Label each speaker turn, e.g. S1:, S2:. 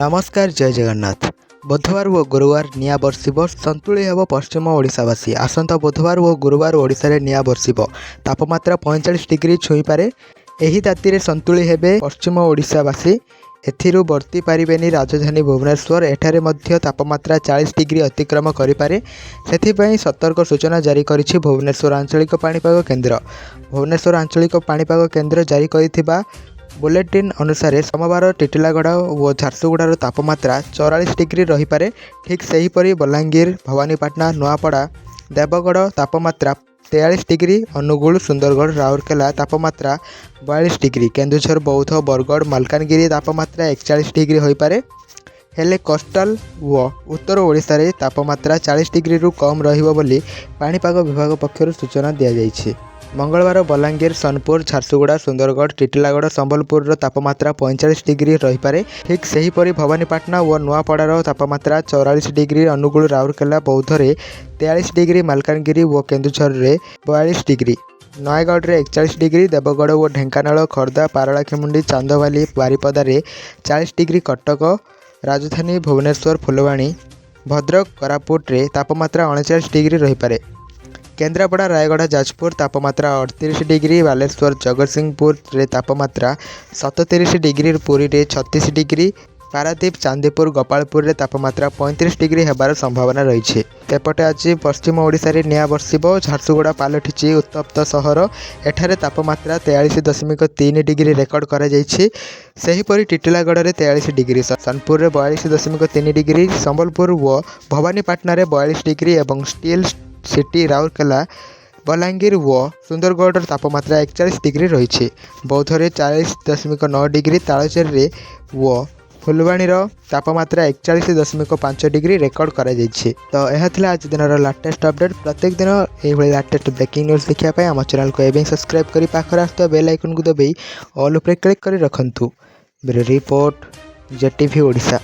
S1: नमस्कार जय जगन्नाथ। बुधवार और गुरुवार निया बर्षिब संतुली हेब पश्चिम ओडिशावासी। आसंता बुधवार और गुरुवार ओडिशा निया बर्षिब तापमात्रा 45 डिग्री छुई पारे। एही राति संतुली हेबे पश्चिम ओडिशावासी। एथिरु बर्ती पारिबेनी राजधानी भुवनेश्वर। एठारे मध्य तापमात्रा 40 डिग्री अतिक्रम करिपारे। सेथिपई सतर्क सूचना जारी करिछि भुवनेश्वर आंचलिक पाणीपाग केन्द्र। भुवनेश्वर आंचलिक पाणीपाग केन्द्र जारी करिथिबा बुलेटिन अनुसार सोमवार टिटिलागढ़ और झारसुगुड़ार तापमात्रा 44 डिग्री रही पारे। ठीक सेहीपरि बलांगीर, भवानीपाटना, नुआपड़ा, देवगढ़ तापमात्रा 43 डिग्री, अनुगुल, सुंदरगढ़, राउरकेला तापमात्रा 42 डिग्री, केन्दुझर, बौद्ध, बरगढ़, मालकानगिरी तापमात्रा 41 डिग्री हो पारे। हेले कोस्टाल व उत्तर ओडिशा रे तापमात्रा 40 डिग्री रु कम रहिबो बोली पाणीपाग विभाग पक्षरु सूचना दिया जायछि। मंगलवार बलांगीर, सोनपुर, झारसुगुड़ा, सुंदरगढ़, टिटिलागढ़, संबलपुर तापमात्रा 45 डिग्री रही पारे। ठीक सेहीपरि भवानीपाटना और नुआपड़ार तापमात्रा 44 डिग्री, अनुगुल, राउरकेला, बौद्धरे 43 डिग्री, मालकानगिरी और केन्दुझर रे 42 डिग्री, नयगढ़ रे 41 डिग्री, देवगढ़ और ढेंकानाल, खोर्धा, पारଳାଖେମୁଣ୍ଡି, चांदवाली, बारिपदारे 40 डिग्री, कटक, राजधानी भुवनेश्वर, फुलवाणी, भद्रक, कोरापुट रे तापमात्रा 39 डिग्री रही पारे। केन्द्रापड़ा, रायगढ़, जाजपुर तापमात्रा 38 डिग्री, बालेश्वर, जगतसिंहपुर रे तापमात्रा 37 डिग्री, पुरी रे 36 डिग्री, पारादीप, चांदीपुर, गोपालपुर रे तापमात्रा 35 डिग्री हेबार संभावना रही। एपटे आज पश्चिम ओडिशा रे निया बर्षिब। झारसुगुड़ा पलटिछि उत्तप्त सहर। एठारे तापमात्रा 43.3 डिग्री रेकर्ड करा जायछि। सेहीपरि टिटिलागढ़ रे 43 डिग्री, सोनपुर रे 42.3 डिग्री, संबलपुर व भवानीपाटना रे 42 डिग्री एवं स्टील सिटी राउरकेला, बलांगीर व सुंदरगढ़ तापमात्रा 41 डिग्री रही। बौद्धरे 40.9 डिग्री, तालचेर व फुलवाणीर तापमात्रा 41.5 डिग्री रेकर्ड करा जायछि। तो यह थिला आज दिन लाटेस्ट अपडेट। प्रत्येक दिन ये लाटेस्ट ब्रेकिंग न्यूज देखिए आम चैनल को एवं सब्सक्राइब करी पाखरे आसुवा बेल आइकन को दबाई ऑल उपरे क्लिक कर रखंतु। Bureau report, JTV Odisha.